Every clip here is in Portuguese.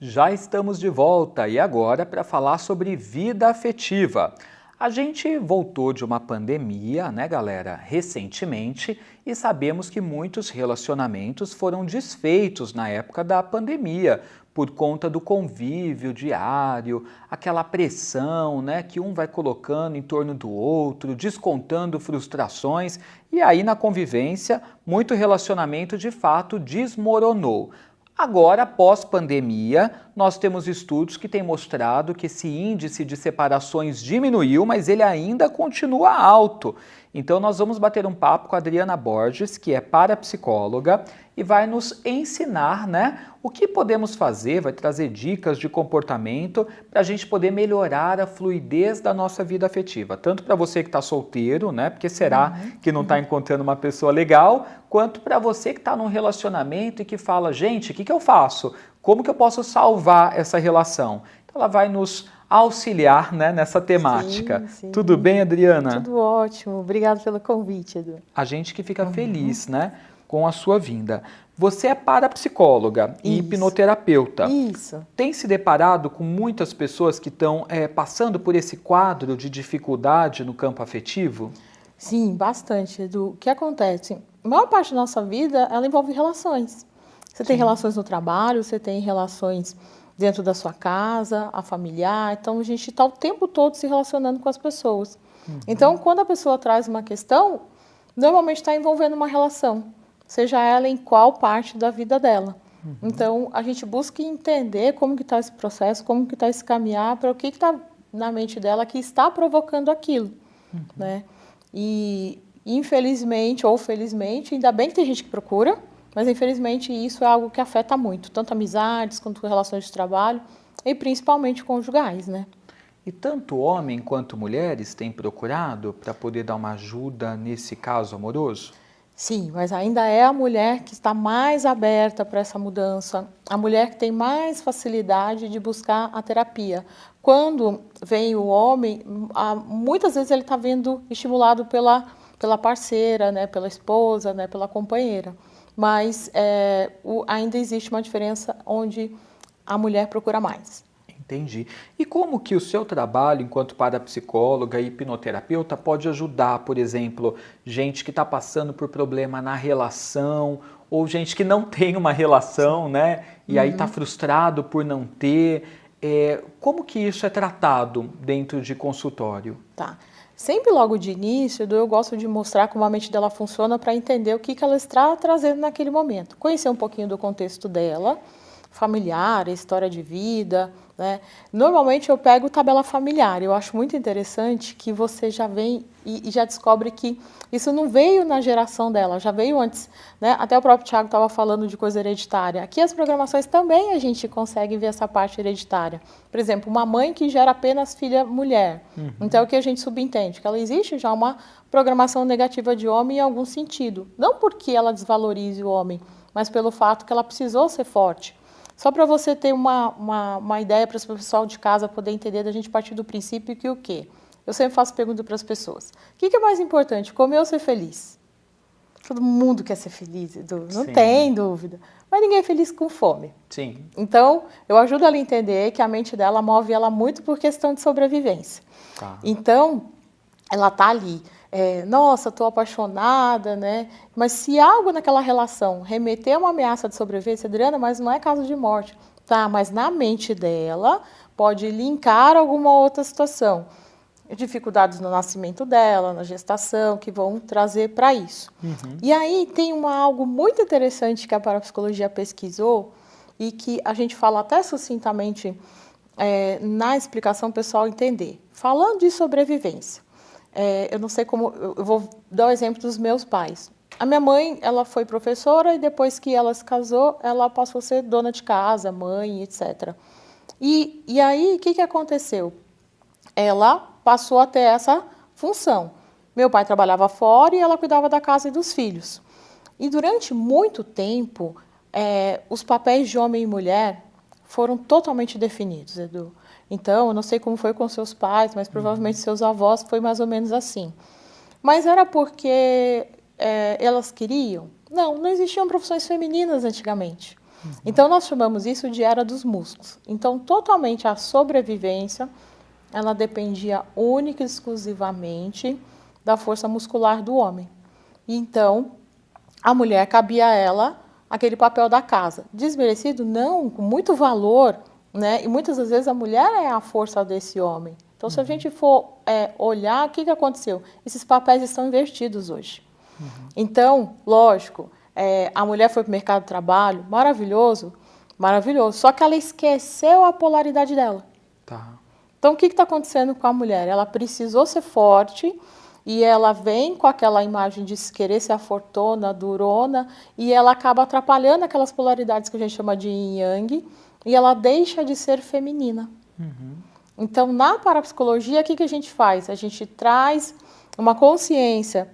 Já estamos de volta e agora para falar sobre vida afetiva. A gente voltou de uma pandemia, né, galera, recentemente, e sabemos que muitos relacionamentos foram desfeitos na época da pandemia, por conta do convívio diário, aquela pressão, né, que um vai colocando em torno do outro, descontando frustrações, e aí na convivência, muito relacionamento de fato desmoronou. Agora, pós-pandemia, nós temos estudos que têm mostrado que esse índice de separações diminuiu, mas ele ainda continua alto. Então, nós vamos bater um papo com a Adriana Borges, que é parapsicóloga, e vai nos ensinar, né, o que podemos fazer, vai trazer dicas de comportamento para a gente poder melhorar a fluidez da nossa vida afetiva. Tanto para você que está solteiro, né, porque será que não está encontrando uma pessoa legal, quanto para você que está num relacionamento e que fala, gente, o que eu faço? Como que eu posso salvar essa relação? Então ela vai nos auxiliar, né, nessa temática. Sim, sim. Tudo bem, Adriana? Tudo ótimo. Obrigado pelo convite, Edu. A gente que fica feliz, né, com a sua vinda. Você é parapsicóloga e hipnoterapeuta. Isso. Tem se deparado com muitas pessoas que estão passando por esse quadro de dificuldade no campo afetivo? Sim, bastante, Edu. O que acontece? A maior parte da nossa vida, ela envolve relações. Você tem relações no trabalho, você tem relações dentro da sua casa, a familiar. Então, a gente está o tempo todo se relacionando com as pessoas. Então, quando a pessoa traz uma questão, normalmente está envolvendo uma relação, seja ela em qual parte da vida dela. Então, a gente busca entender como que está esse processo, como que está esse caminhar, para o que está na mente dela que está provocando aquilo, né? E, infelizmente ou felizmente, ainda bem que tem gente que procura, mas infelizmente isso é algo que afeta muito, tanto amizades quanto relações de trabalho e principalmente conjugais, né? E tanto homem quanto mulheres têm procurado para poder dar uma ajuda nesse caso amoroso? Sim, mas ainda é a mulher que está mais aberta para essa mudança, a mulher que tem mais facilidade de buscar a terapia. Quando vem o homem, muitas vezes ele está vendo estimulado pela parceira, né, pela esposa, né, pela companheira. Mas ainda existe uma diferença onde a mulher procura mais. Entendi. E como que o seu trabalho enquanto parapsicóloga e hipnoterapeuta pode ajudar, por exemplo, gente que está passando por problema na relação ou gente que não tem uma relação, né? E aí está frustrado por não ter. Como que isso é tratado dentro de consultório? Tá. Sempre logo de início, eu gosto de mostrar como a mente dela funciona para entender o que ela está trazendo naquele momento. Conhecer um pouquinho do contexto dela, familiar, história de vida, né? Normalmente eu pego tabela familiar. Eu acho muito interessante que você já vem e já descobre que isso não veio na geração dela, já veio antes, né? Até o próprio Thiago estava falando de coisa hereditária. Aqui as programações também a gente consegue ver essa parte hereditária. Por exemplo, uma mãe que gera apenas filha mulher. Então o que a gente subentende? Que ela existe já uma programação negativa de homem em algum sentido. Não porque ela desvalorize o homem, mas pelo fato que ela precisou ser forte. Só para você ter uma ideia para o pessoal de casa poder entender, da gente partir do princípio que o quê? Eu sempre faço pergunta para as pessoas. O que é mais importante, comer ou ser feliz? Todo mundo quer ser feliz, Edu, não tem dúvida. Mas ninguém é feliz com fome. Sim. Então, eu ajudo ela a entender que a mente dela move ela muito por questão de sobrevivência. Tá. Então, ela está ali. Nossa, estou apaixonada, né? Mas se algo naquela relação remeter a uma ameaça de sobrevivência, Adriana, mas não é caso de morte. Tá, mas na mente dela pode linkar alguma outra situação. Dificuldades no nascimento dela, na gestação, que vão trazer para isso. E aí tem algo muito interessante que a parapsicologia pesquisou e que a gente fala até sucintamente na explicação para o pessoal entender. Falando de sobrevivência. Eu não sei como, eu vou dar o exemplo dos meus pais. A minha mãe, ela foi professora e depois que ela se casou, ela passou a ser dona de casa, mãe, etc. E aí, o que aconteceu? Ela passou a ter essa função. Meu pai trabalhava fora e ela cuidava da casa e dos filhos. E durante muito tempo, os papéis de homem e mulher foram totalmente definidos, Edu. Então, eu não sei como foi com seus pais, mas provavelmente seus avós foi mais ou menos assim. Mas era porque elas queriam? Não existiam profissões femininas antigamente. Então, nós chamamos isso de era dos músculos. Então, totalmente a sobrevivência, ela dependia única e exclusivamente da força muscular do homem. Então, a mulher cabia a ela aquele papel da casa. Desmerecido? Não, com muito valor, né? E muitas das vezes a mulher é a força desse homem. Então, se a gente for olhar, o que aconteceu? Esses papéis estão invertidos hoje. Então, lógico, a mulher foi para o mercado de trabalho, maravilhoso, maravilhoso. Só que ela esqueceu a polaridade dela. Tá. Então, o que está acontecendo com a mulher? Ela precisou ser forte e ela vem com aquela imagem de querer ser a fortuna, durona, e ela acaba atrapalhando aquelas polaridades que a gente chama de yin e yang, e ela deixa de ser feminina. Então, na parapsicologia, o que a gente faz? A gente traz uma consciência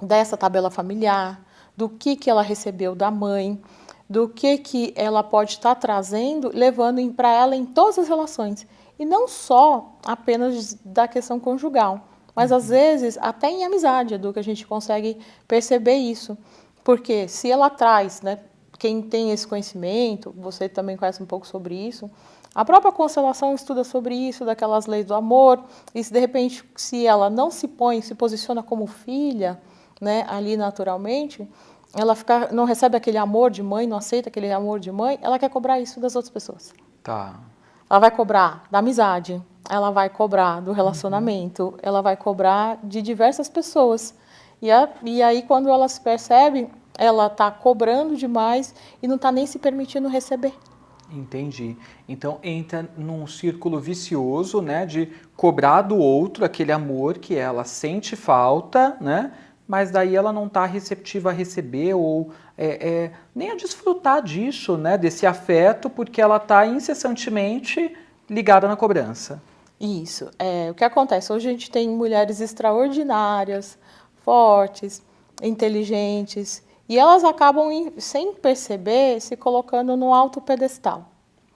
dessa tabela familiar, do que ela recebeu da mãe, do que ela pode estar trazendo, levando para ela em todas as relações. E não só apenas da questão conjugal, mas às vezes até em amizade, Edu, que a gente consegue perceber isso. Porque se ela traz, né, quem tem esse conhecimento, você também conhece um pouco sobre isso, a própria constelação estuda sobre isso, daquelas leis do amor, e se de repente, se ela não se posiciona como filha, né, ali naturalmente, ela não recebe aquele amor de mãe, não aceita aquele amor de mãe, ela quer cobrar isso das outras pessoas. Tá. Ela vai cobrar da amizade, ela vai cobrar do relacionamento, ela vai cobrar de diversas pessoas. E aí, quando ela se percebe, ela está cobrando demais e não está nem se permitindo receber. Entendi. Então entra num círculo vicioso, né, de cobrar do outro aquele amor que ela sente falta, né, mas daí ela não está receptiva a receber ou nem a desfrutar disso, né, desse afeto, porque ela está incessantemente ligada na cobrança. Isso. O que acontece? Hoje a gente tem mulheres extraordinárias, fortes, inteligentes, e elas acabam, sem perceber, se colocando no alto pedestal.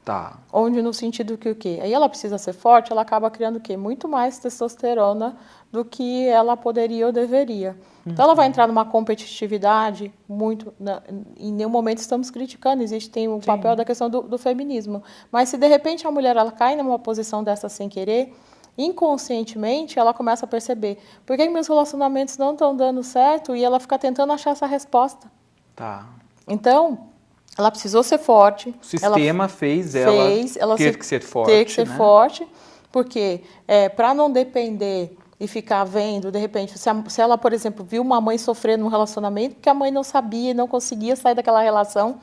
Tá. Onde no sentido que o quê? Aí ela precisa ser forte, ela acaba criando o quê? Muito mais testosterona do que ela poderia ou deveria. Então ela vai entrar numa competitividade muito... Em nenhum momento estamos criticando, tem o papel da questão do feminismo. Mas se de repente a mulher ela cai numa posição dessa sem querer, inconscientemente ela começa a perceber por que meus relacionamentos não estão dando certo e ela fica tentando achar essa resposta. Tá. Então, ela precisou ser forte. O sistema fez ela ter que ser forte. Ter que ser forte, porque para não depender e ficar vendo, de repente, se ela, por exemplo, viu uma mãe sofrendo num relacionamento, porque a mãe não sabia e não conseguia sair daquela relação,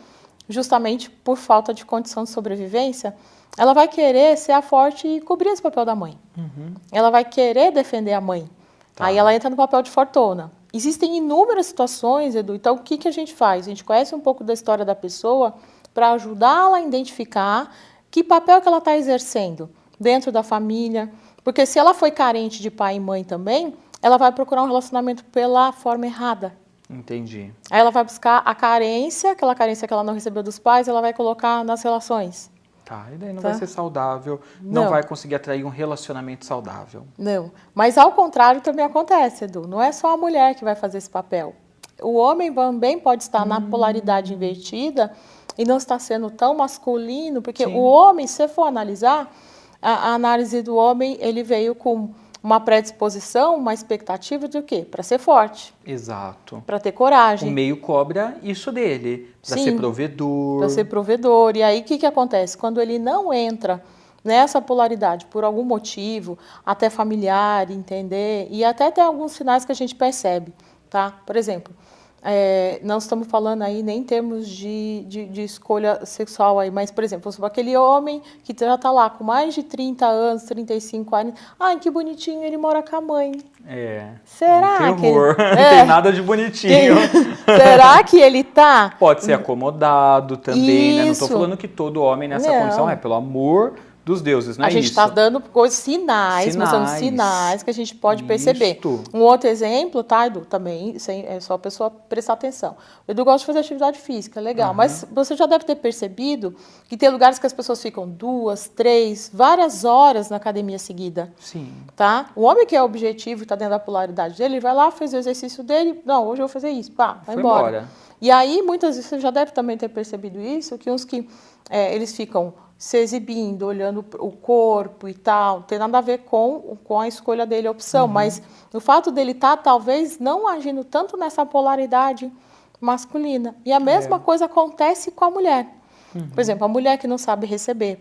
justamente por falta de condição de sobrevivência, ela vai querer ser a forte e cobrir esse papel da mãe. Ela vai querer defender a mãe. Tá. Aí ela entra no papel de fortuna. Existem inúmeras situações, Edu, então o que a gente faz? A gente conhece um pouco da história da pessoa para ajudá-la a identificar que papel que ela está exercendo dentro da família, porque se ela foi carente de pai e mãe também, ela vai procurar um relacionamento pela forma errada. Entendi. Aí ela vai buscar a carência, aquela carência que ela não recebeu dos pais, ela vai colocar nas relações. Tá, e daí não vai ser saudável, não vai conseguir atrair um relacionamento saudável. Não, mas ao contrário também acontece, Edu. Não é só a mulher que vai fazer esse papel. O homem também pode estar na polaridade invertida e não está sendo tão masculino, porque o homem, se você for analisar, a análise do homem, ele veio com uma predisposição, uma expectativa de o quê? Para ser forte. Exato. Para ter coragem. O meio cobra isso dele, para ser provedor. Para ser provedor. E aí, o que acontece? Quando ele não entra nessa polaridade, por algum motivo, até familiar, entender, e até tem alguns sinais que a gente percebe, tá? Por exemplo, não estamos falando aí nem em termos de escolha sexual aí, mas, por exemplo, aquele homem que já está lá com mais de 30 anos, 35 anos, ai, que bonitinho, ele mora com a mãe. Será que terror. Não tem nada de bonitinho. Será que ele tá? Pode ser acomodado também, né? Não estou falando que todo homem nessa condição pelo amor dos deuses, não é A gente isso? está dando coisas, sinais, mostrando sinais que a gente pode perceber. Um outro exemplo, tá, Edu? Também, é só a pessoa prestar atenção. O Edu gosta de fazer atividade física, legal. Mas você já deve ter percebido que tem lugares que as pessoas ficam 2, 3, várias horas na academia seguida. Sim. Tá? O homem que é objetivo e está dentro da polaridade dele, ele vai lá, fez o exercício dele, não, hoje eu vou fazer isso, pá, vai embora. E aí, muitas vezes, você já deve também ter percebido isso, que uns que eles ficam se exibindo, olhando o corpo e tal, não tem nada a ver com a escolha dele, a opção, mas o fato dele estar, talvez, não agindo tanto nessa polaridade masculina. E a mesma coisa acontece com a mulher. Por exemplo, a mulher que não sabe receber,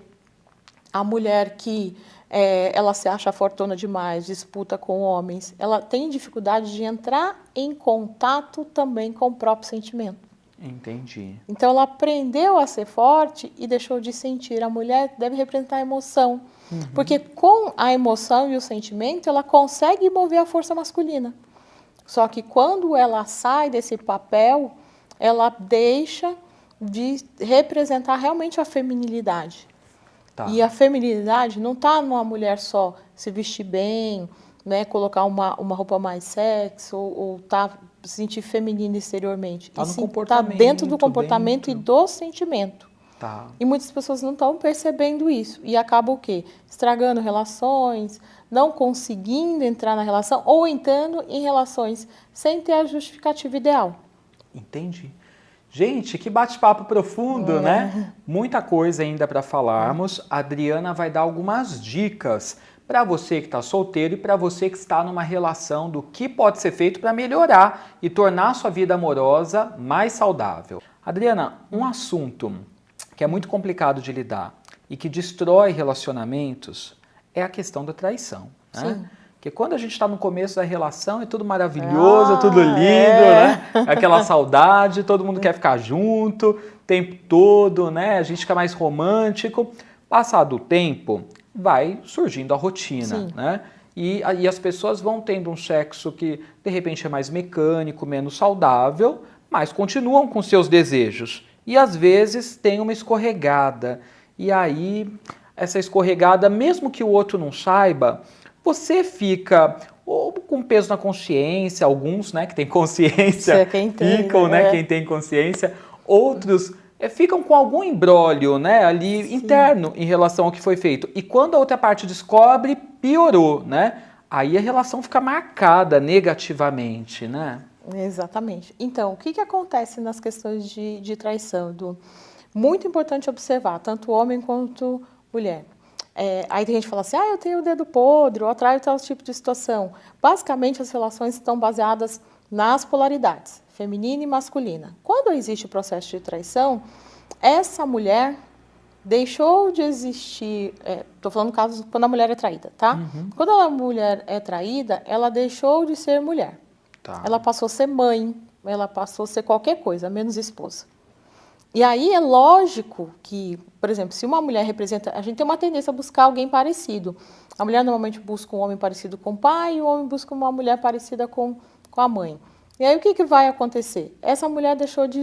a mulher que ela se acha fortuna demais, disputa com homens, ela tem dificuldade de entrar em contato também com o próprio sentimento. Entendi. Então, ela aprendeu a ser forte e deixou de sentir. A mulher deve representar a emoção. Porque com a emoção e o sentimento, ela consegue mover a força masculina. Só que quando ela sai desse papel, ela deixa de representar realmente a feminilidade. Tá. E a feminilidade não está numa mulher só se vestir bem, né, colocar uma roupa mais sexy ou se sentir feminina exteriormente. Tá no comportamento. Está dentro do comportamento e do sentimento. Tá. E muitas pessoas não estão percebendo isso. E acaba o quê? Estragando relações, não conseguindo entrar na relação ou entrando em relações sem ter a justificativa ideal. Entendi. Gente, que bate-papo profundo, né? Muita coisa ainda para falarmos. A Adriana vai dar algumas dicas para você que está solteiro e para você que está numa relação do que pode ser feito para melhorar e tornar a sua vida amorosa mais saudável. Adriana, um assunto que é muito complicado de lidar e que destrói relacionamentos é a questão da traição, né? Sim. Porque quando a gente está no começo da relação é tudo maravilhoso, tudo lindo, né? Aquela saudade, todo mundo quer ficar junto o tempo todo, né? A gente fica mais romântico. Passado o tempo, vai surgindo a rotina, né? E as pessoas vão tendo um sexo que, de repente, é mais mecânico, menos saudável, mas continuam com seus desejos. E, às vezes, tem uma escorregada. E aí, essa escorregada, mesmo que o outro não saiba, você fica ou com peso na consciência, alguns, né, que têm consciência, ficam, né, quem tem consciência, outros ficam com algum imbróglio, né, ali interno em relação ao que foi feito. E quando a outra parte descobre, piorou, né? Aí a relação fica marcada negativamente, né? Exatamente. Então, o que acontece nas questões de traição? Muito importante observar, tanto homem quanto mulher. Aí tem gente que fala assim, eu tenho o dedo podre, ou atraio tal tipo de situação. Basicamente, as relações estão baseadas nas polaridades, feminina e masculina. Quando existe o processo de traição, essa mulher deixou de existir, estou falando no caso quando a mulher é traída, tá? Quando a mulher é traída, ela deixou de ser mulher. Tá. Ela passou a ser mãe, ela passou a ser qualquer coisa, menos esposa. E aí é lógico que, por exemplo, se uma mulher representa... A gente tem uma tendência a buscar alguém parecido. A mulher normalmente busca um homem parecido com o pai e o homem busca uma mulher parecida com a mãe. E aí o que vai acontecer? Essa mulher deixou de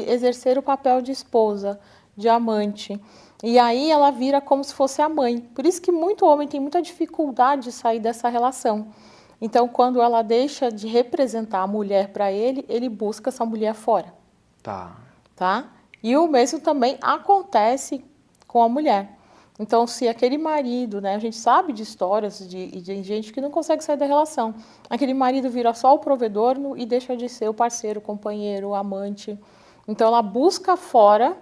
exercer o papel de esposa, de amante. E aí ela vira como se fosse a mãe. Por isso que muito homem tem muita dificuldade de sair dessa relação. Então, quando ela deixa de representar a mulher para ele, ele busca essa mulher fora. Tá? E o mesmo também acontece com a mulher. Então, se aquele marido, né, a gente sabe de histórias de gente que não consegue sair da relação. Aquele marido vira só o provedor e deixa de ser o parceiro, o companheiro, o amante. Então, ela busca fora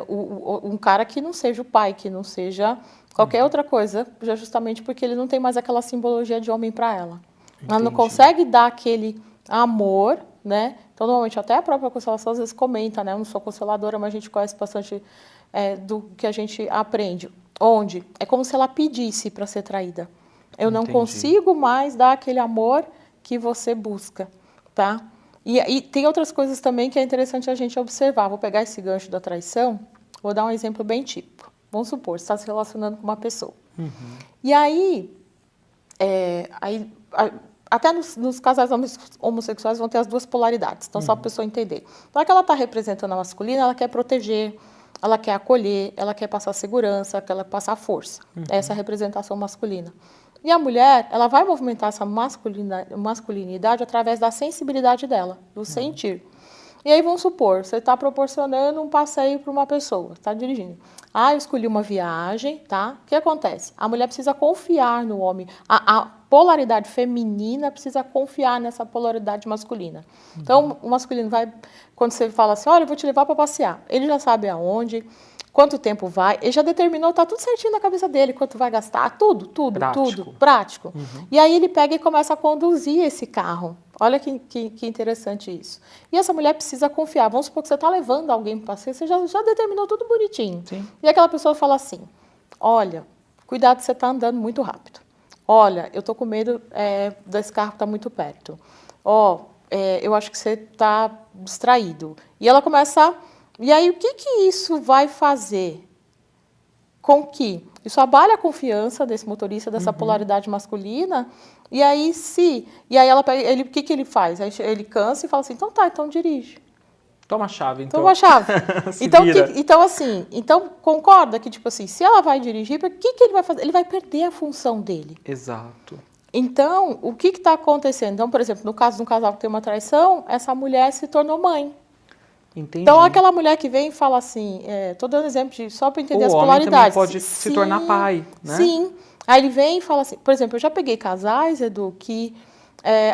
um cara que não seja o pai, que não seja qualquer outra coisa, já justamente porque ele não tem mais aquela simbologia de homem para ela. Entendi. Ela não consegue dar aquele amor, né? Então, normalmente, até a própria constelação às vezes comenta, né? Eu não sou consteladora, mas a gente conhece bastante do que a gente aprende. Onde é como se ela pedisse para ser traída. Eu não consigo mais dar aquele amor que você busca, tá? E tem outras coisas também que é interessante a gente observar. Vou pegar esse gancho da traição, vou dar um exemplo bem típico. Vamos supor, você está se relacionando com uma pessoa. E aí, até nos casais homossexuais vão ter as duas polaridades. Então, só para a pessoa entender. Na hora que ela está representando a masculina, ela quer proteger, ela quer acolher, ela quer passar segurança, ela quer passar força. Essa é a representação masculina. E a mulher, ela vai movimentar essa masculinidade através da sensibilidade dela, do sentir. E aí, vamos supor, você está proporcionando um passeio para uma pessoa, está dirigindo. Ah, eu escolhi uma viagem, tá? O que acontece? A mulher precisa confiar no homem. A polaridade feminina precisa confiar nessa polaridade masculina. Então, o masculino vai, quando você fala assim, olha, eu vou te levar para passear. Ele já sabe aonde, quanto tempo vai, ele já determinou, tá tudo certinho na cabeça dele, quanto vai gastar, tudo, prático. E aí ele pega e começa a conduzir esse carro. Olha que interessante isso. E essa mulher precisa confiar. Vamos supor que você está levando alguém para passeio, você já determinou tudo bonitinho. Sim. E aquela pessoa fala assim, olha, cuidado, você está andando muito rápido. Olha, eu estou com medo desse carro estar muito perto. Eu acho que você está distraído. E ela começa... E aí, o que isso vai fazer com que isso abale a confiança desse motorista, dessa polaridade masculina? E aí, o que ele faz? Aí ele cansa e fala assim, então dirige. Toma a chave, então. Toma a chave. Então, concorda que, tipo assim, se ela vai dirigir, o que ele vai fazer? Ele vai perder a função dele. Exato. Então, o que está acontecendo? Então, por exemplo, no caso de um casal que tem uma traição, essa mulher se tornou mãe. Entendi. Então, aquela mulher que vem e fala assim, estou dando exemplo só para entender as polaridades. O homem também pode se tornar pai, né? Sim. Aí ele vem e fala assim, por exemplo, eu já peguei casais, Edu, que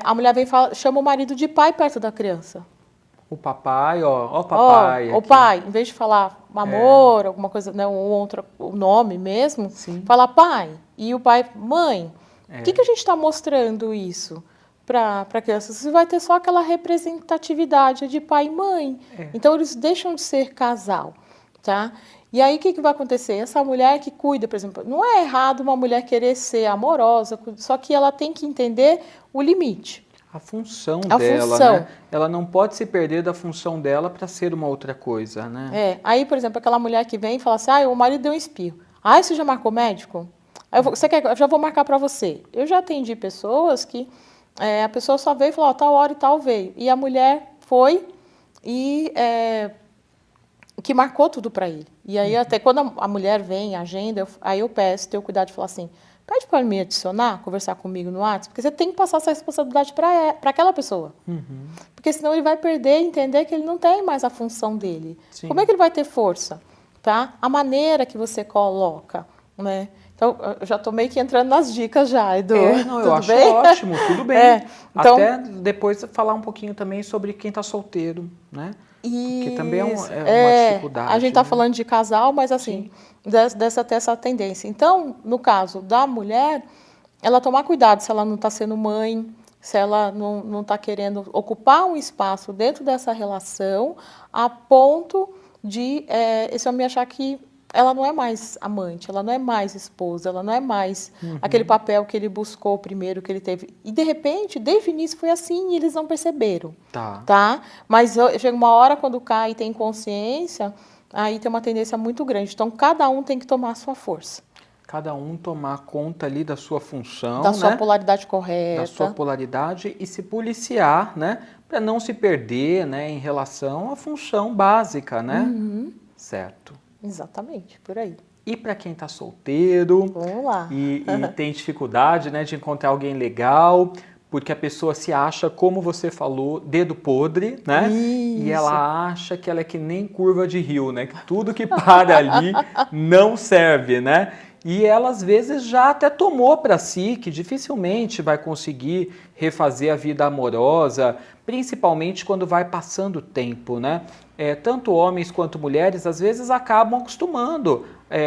a mulher vem e chama o marido de pai perto da criança. O papai, ó o papai. O pai, em vez de falar amor, alguma coisa, né, o nome mesmo, fala pai. E o pai, mãe. O que a gente está mostrando isso para a criança? Você vai ter só aquela representatividade de pai e mãe. Então, eles deixam de ser casal, tá? E aí, o que vai acontecer? Essa mulher que cuida, por exemplo, não é errado uma mulher querer ser amorosa, só que ela tem que entender o limite. A função dela, né? Ela não pode se perder da função dela para ser uma outra coisa, né? Aí, por exemplo, aquela mulher que vem e fala assim, o marido deu um espirro. Você já marcou médico? Você quer? Eu já vou marcar para você. Eu já atendi pessoas que a pessoa só veio e falou, tal hora e tal veio. E a mulher foi e que marcou tudo para ele. E aí, até quando a mulher vem, agenda, aí eu peço, tenho cuidado de falar assim, pede para me adicionar, conversar comigo no WhatsApp, porque você tem que passar essa responsabilidade para aquela pessoa. Porque senão ele vai perder e entender que ele não tem mais a função dele. Sim. Como é que ele vai ter força? Tá? A maneira que você coloca, né? Então, eu já estou meio que entrando nas dicas já, Edu. Eu acho ótimo, tudo bem. Então, até depois falar um pouquinho também sobre quem está solteiro, né? Porque também é uma dificuldade. A gente está falando de casal, mas assim, dessa tendência. Então, no caso da mulher, ela tomar cuidado se ela não está sendo mãe, se ela não está querendo ocupar um espaço dentro dessa relação, a ponto de esse homem achar que ela não é mais amante, ela não é mais esposa, ela não é mais aquele papel que ele buscou primeiro, que ele teve. E, de repente, desde o início foi assim e eles não perceberam. Tá? Mas chega uma hora, quando cai e tem consciência, aí tem uma tendência muito grande. Então, cada um tem que tomar a sua força. Cada um tomar conta ali da sua função, da sua polaridade correta. Da sua polaridade e se policiar, né? Para não se perder, né, em relação à função básica, né? Certo. Exatamente, por aí. E para quem está solteiro, vamos lá. E tem dificuldade, né, de encontrar alguém legal, porque a pessoa se acha, como você falou, dedo podre, né? Isso. E ela acha que ela é que nem curva de rio, né? Que tudo que para ali não serve, né? E ela, às vezes, já até tomou para si que dificilmente vai conseguir refazer a vida amorosa, principalmente quando vai passando o tempo, né? Tanto homens quanto mulheres, às vezes, acabam acostumando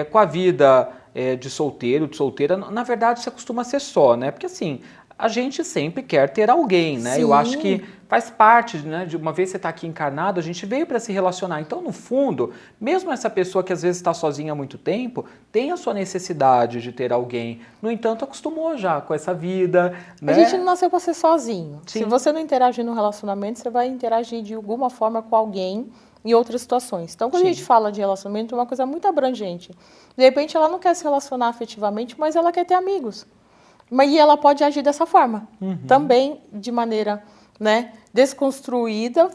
com a vida de solteiro, de solteira. Na verdade, isso costuma ser só, né? Porque, assim, a gente sempre quer ter alguém, né? Sim. Eu acho que faz parte, né? De uma vez você está aqui encarnado, a gente veio para se relacionar. Então, no fundo, mesmo essa pessoa que às vezes está sozinha há muito tempo, tem a sua necessidade de ter alguém. No entanto, acostumou já com essa vida, né? A gente não nasceu para ser sozinho. Sim. Se você não interagir no relacionamento, você vai interagir de alguma forma com alguém em outras situações. Então, quando a gente fala de relacionamento, é uma coisa muito abrangente. De repente, ela não quer se relacionar afetivamente, mas ela quer ter amigos. E ela pode agir dessa forma, também de maneira, né, desconstruída,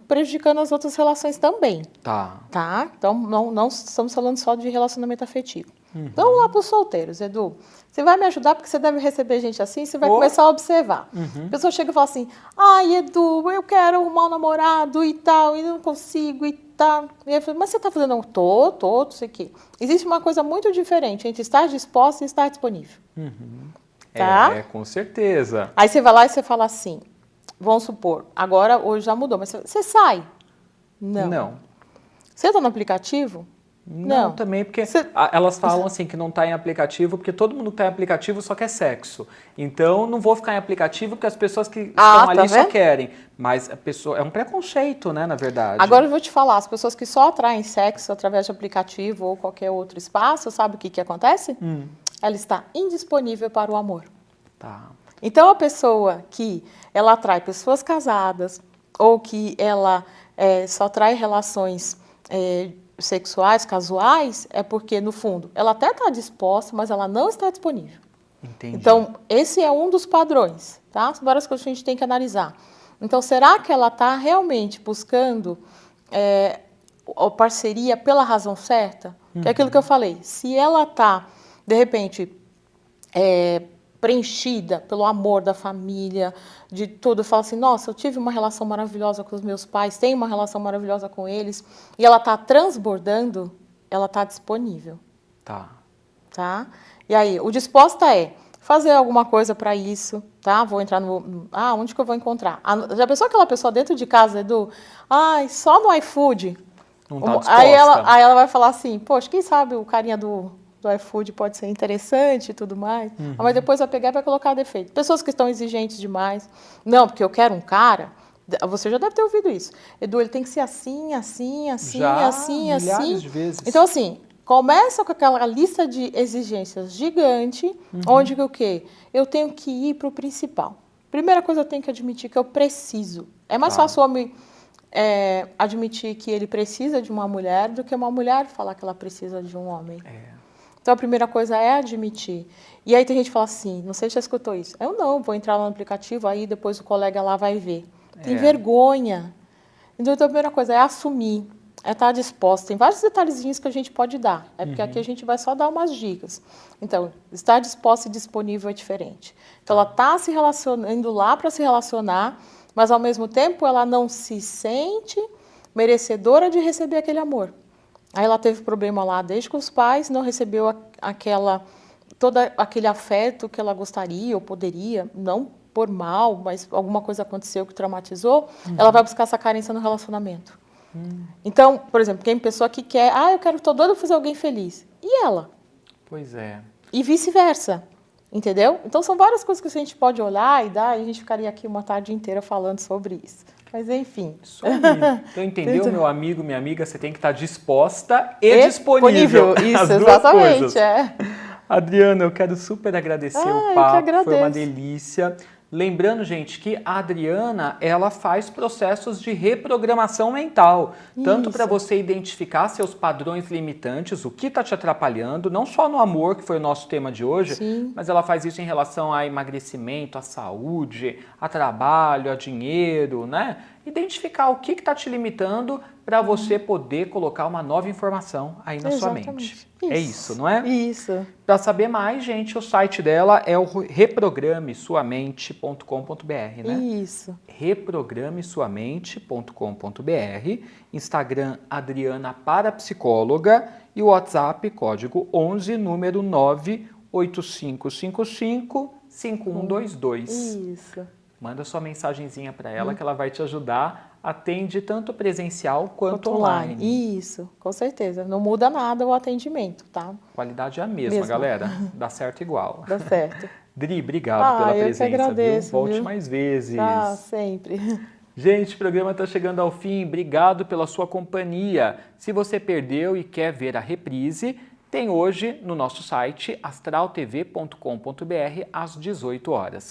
prejudicando as outras relações também. Tá. Então, não estamos falando só de relacionamento afetivo. Então, vamos lá para os solteiros, Edu. Você vai me ajudar porque você deve receber gente assim, você vai começar a observar. A pessoa chega e fala assim, ai, Edu, eu quero arrumar um namorado e tal, e não consigo e tal. E eu falo, mas você está fazendo? Tô, isso aqui. Existe uma coisa muito diferente entre estar disposta e estar disponível. Tá? Com certeza. Aí você vai lá e você fala assim, vamos supor, agora hoje já mudou, mas você sai? Não. Você está no aplicativo? Não, também porque elas falam assim que não está em aplicativo, porque todo mundo que está em aplicativo só quer sexo. Então, não vou ficar em aplicativo porque as pessoas que estão ali só querem. Mas a pessoa é um preconceito, né, na verdade. Agora eu vou te falar, as pessoas que só atraem sexo através de aplicativo ou qualquer outro espaço, sabe o que acontece? Ela está indisponível para o amor. Tá. Então, a pessoa que ela atrai pessoas casadas ou que ela só atrai relações sexuais, casuais, é porque, no fundo, ela até está disposta, mas ela não está disponível. Entendi. Então, esse é um dos padrões, tá? São várias coisas que a gente tem que analisar. Então, será que ela está realmente buscando a parceria pela razão certa? Que é aquilo que eu falei. Se ela está, de repente, preenchida pelo amor da família, de tudo, fala assim, nossa, eu tive uma relação maravilhosa com os meus pais, tenho uma relação maravilhosa com eles, e ela está transbordando, ela está disponível. Tá? E aí, o disposta é fazer alguma coisa para isso, tá? Vou entrar onde que eu vou encontrar? Já pensou aquela pessoa dentro de casa, Edu? Ai, só no iFood? Não tá disposta. Aí ela vai falar assim, poxa, quem sabe o carinha do iFood pode ser interessante e tudo mais, mas depois vai pegar e vai colocar defeito. Pessoas que estão exigentes demais. Não, porque eu quero um cara, você já deve ter ouvido isso. Edu, ele tem que ser assim, milhares de vezes. Então, assim, começa com aquela lista de exigências gigante, onde que o quê? Eu tenho que ir para o principal. Primeira coisa, eu tenho que admitir que eu preciso. É mais fácil o homem admitir que ele precisa de uma mulher do que uma mulher falar que ela precisa de um homem. Então, a primeira coisa é admitir. E aí tem gente que fala assim, não sei se já escutou isso. Eu não, vou entrar no aplicativo, aí depois o colega lá vai ver. Tem vergonha. Então, a primeira coisa é assumir, é estar disposta. Tem vários detalhezinhos que a gente pode dar. É porque aqui a gente vai só dar umas dicas. Então, estar disposta e disponível é diferente. Então, ela está se relacionando lá para se relacionar, mas, ao mesmo tempo, ela não se sente merecedora de receber aquele amor. Aí ela teve problema lá desde com os pais, não recebeu todo aquele afeto que ela gostaria ou poderia, não por mal, mas alguma coisa aconteceu que traumatizou, ela vai buscar essa carência no relacionamento. Então, por exemplo, tem pessoa que quer, tô doida pra fazer alguém feliz. E ela? Pois é. E vice-versa. Entendeu? Então, são várias coisas que a gente pode olhar e a gente ficaria aqui uma tarde inteira falando sobre isso. Mas, enfim. Isso aí. Então, entendeu, meu amigo, minha amiga? Você tem que estar disposta e disponível. Isso, as duas exatamente. Coisas. Adriana, eu quero super agradecer o papo. Foi uma delícia. Lembrando, gente, que a Adriana, ela faz processos de reprogramação mental. Tanto para você identificar seus padrões limitantes, o que está te atrapalhando, não só no amor, que foi o nosso tema de hoje, mas ela faz isso em relação a emagrecimento, a saúde, a trabalho, a dinheiro, né? Identificar o que está te limitando para você poder colocar uma nova informação aí na sua mente. É isso, não é? Isso. Para saber mais, gente, o site dela é o reprogramesuamente.com.br, né? Isso. Reprogramesuamente.com.br, Instagram Adriana Parapsicóloga e o WhatsApp código 11 número 985555122. Isso. Manda sua mensagenzinha para ela que ela vai te ajudar. Atende tanto presencial quanto online. Isso, com certeza. Não muda nada o atendimento, tá? Qualidade é a mesma, galera. Dá certo igual. Dá certo. Dri, obrigado pela presença. Eu que agradeço, viu? Volte mais vezes. Sempre. Gente, o programa está chegando ao fim. Obrigado pela sua companhia. Se você perdeu e quer ver a reprise, tem hoje no nosso site astraltv.com.br às 18 horas.